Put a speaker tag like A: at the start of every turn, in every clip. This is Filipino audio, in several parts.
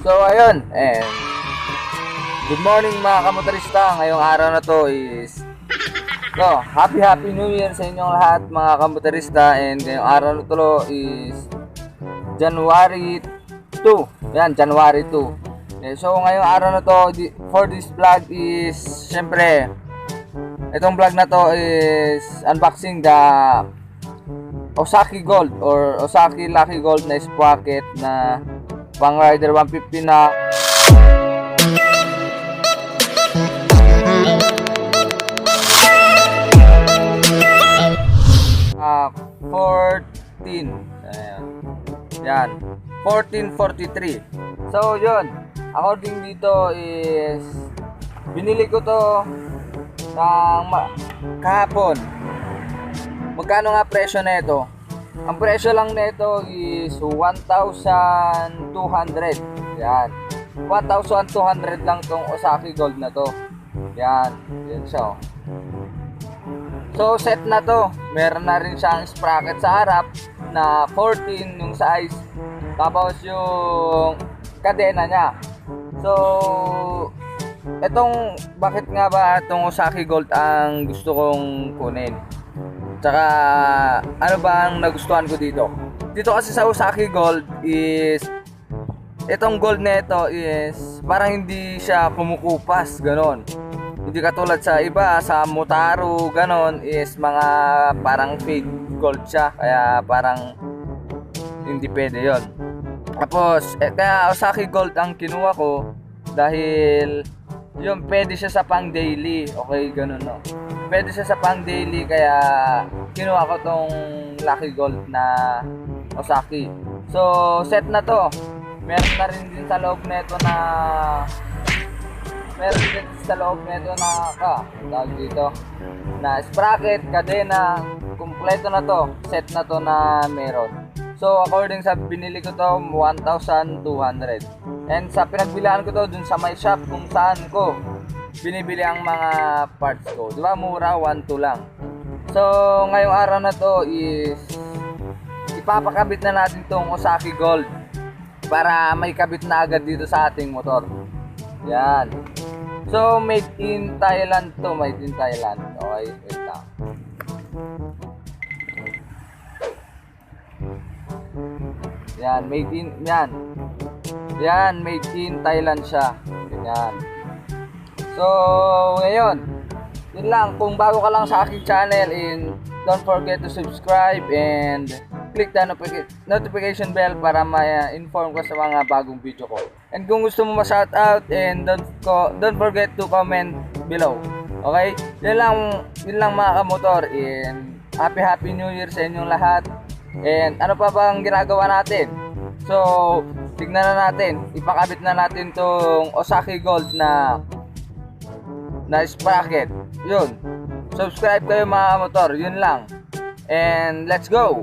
A: So ayun, and good morning mga kamotorista. Ngayong araw na to is happy New Year sa inyong lahat mga kamotorista. And ngayong araw na to is January 2. Yan, January 2. So ngayong araw na to for this vlog is syempre itong vlog na to is unboxing the Ozaki Gold or Ozaki Lucky Gold na sprocket na pang Rider 150 na 14. Yan, 1443. So yun, according dito is binili ko to ng kahapon. Magkano nga presyo nito? Ang presyo lang nito is 1,200. Yan. 1,200 lang tong Ozaki Gold na to. Yan. Yan siya. So set na to. Meron na rin siyang sprocket sa harap na 14 yung size. Tapos yung kadena niya. So bakit nga ba itong Ozaki Gold ang gusto kong kunin? Tsaka ano ba ang nagustuhan ko dito? Dito kasi sa Ozaki Gold is itong gold na ito is parang hindi siya kumukupas, ganon. Hindi katulad sa iba, sa Motaro, ganon, is mga parang fake gold siya. Kaya parang hindi pwede yun. Tapos kaya Ozaki Gold ang kinuha ko dahil yung pwede siya sa pang daily. Okay, ganun no. Pwede siya sa pang daily kaya kinuha ko tong Lucky Gold na Ozaki. So set na to. Meron na rin din sa loob nito na tawag dito na sprocket, kadena, kumpleto na to. Set na to na meron. So according sa binili ko to 1,200. And sa pinagbilaan ko to dun sa my shop kung saan ko binibili ang mga parts ko. Diba mura, 1,200 lang. So ngayong araw na to is ipapakabit na natin tong Ozaki Gold para may kabit na agad dito sa ating motor. Yan. So made in Thailand to, made in Thailand. Okay, wait lang. Yan, made in made in Thailand siya. Ganyan. So, ngayon, yun lang. Kung bago ka lang sa aking channel, don't forget to subscribe and click the notification bell para ma-inform ka sa mga bagong video ko. And kung gusto mo ma-shoutout, and don't forget to comment below. Okay? Yun lang mga kamotor. And happy New Year sa inyong lahat. And ano pa bang ginagawa natin? So, tignan na natin. Ipakabit na natin tong Ozaki Gold na sprocket. Yun. Subscribe kayo mga motor. Yun lang. And let's go.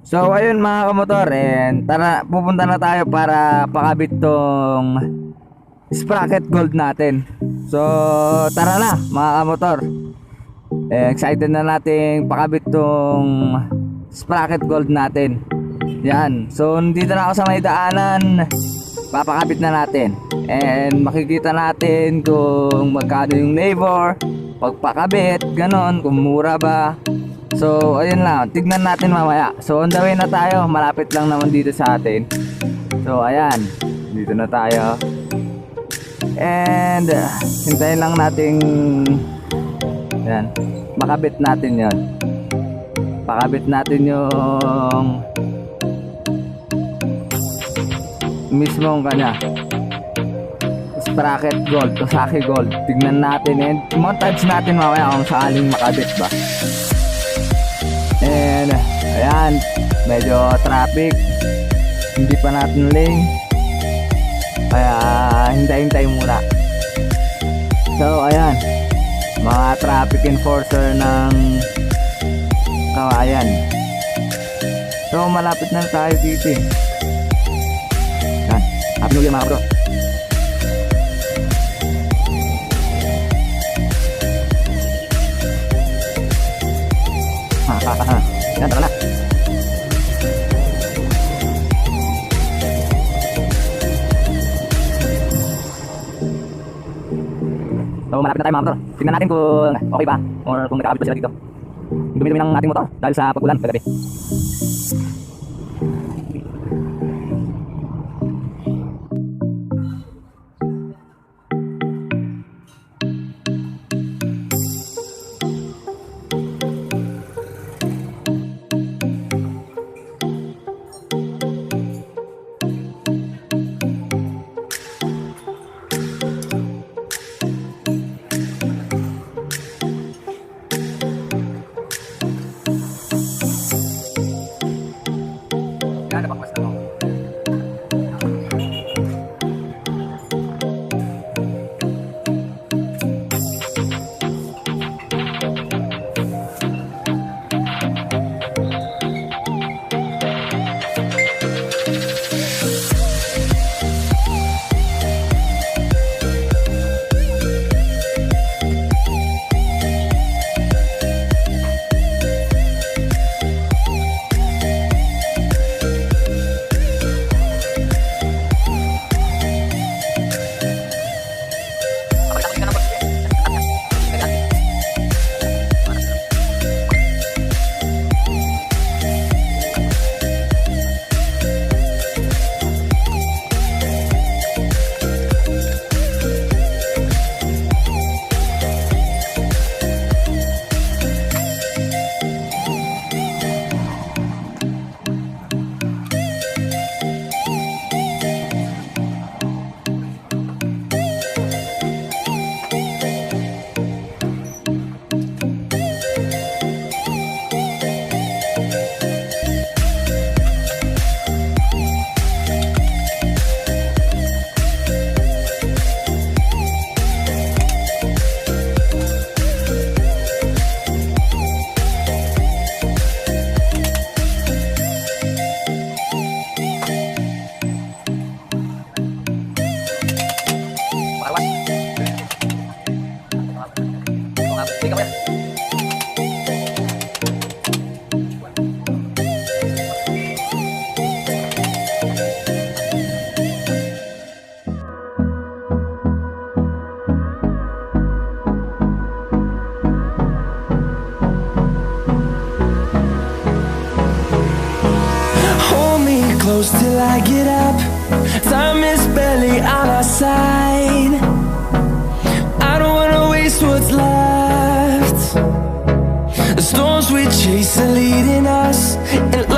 A: So ayun mga kamotor, and tara, pupunta na tayo para pakabit tong sprocket gold natin. So tara na mga kamotor. Excited na nating pakabit tong sprocket gold natin. Yan. So dito na ako sa may daanan. Papakabit na natin. And makikita natin kung magkano yung labor, pagpakabit, ganon, kung mura ba. So ayun lang, tignan natin mamaya. So on the way na tayo, malapit lang naman dito sa atin. So ayan, dito na tayo. And hintayin lang nating yan, makabit natin yon. Pakabit natin yung mismong kanya sprocket gold, Ozaki Gold. Tignan natin and montage natin mamaya kung sakaling makabit ba. And ayan, medyo traffic, hindi pa natin lane, kaya hintay-hintay muna. So ayan, mga traffic enforcer ng Kawayan. So malapit na tayo dito eh. Yan, happy New Year mga bro. Yan, tara na.
B: So malapit na tayo mga motor. Tingnan natin kung okay ba or kung nagkakabit pa sila dito. Dumi-dumi ng ating motor dahil sa pag-ulan kagabi.
C: Close till I get up. Time is barely on our side. I don't wanna waste what's left. The storms we chase are leading us, and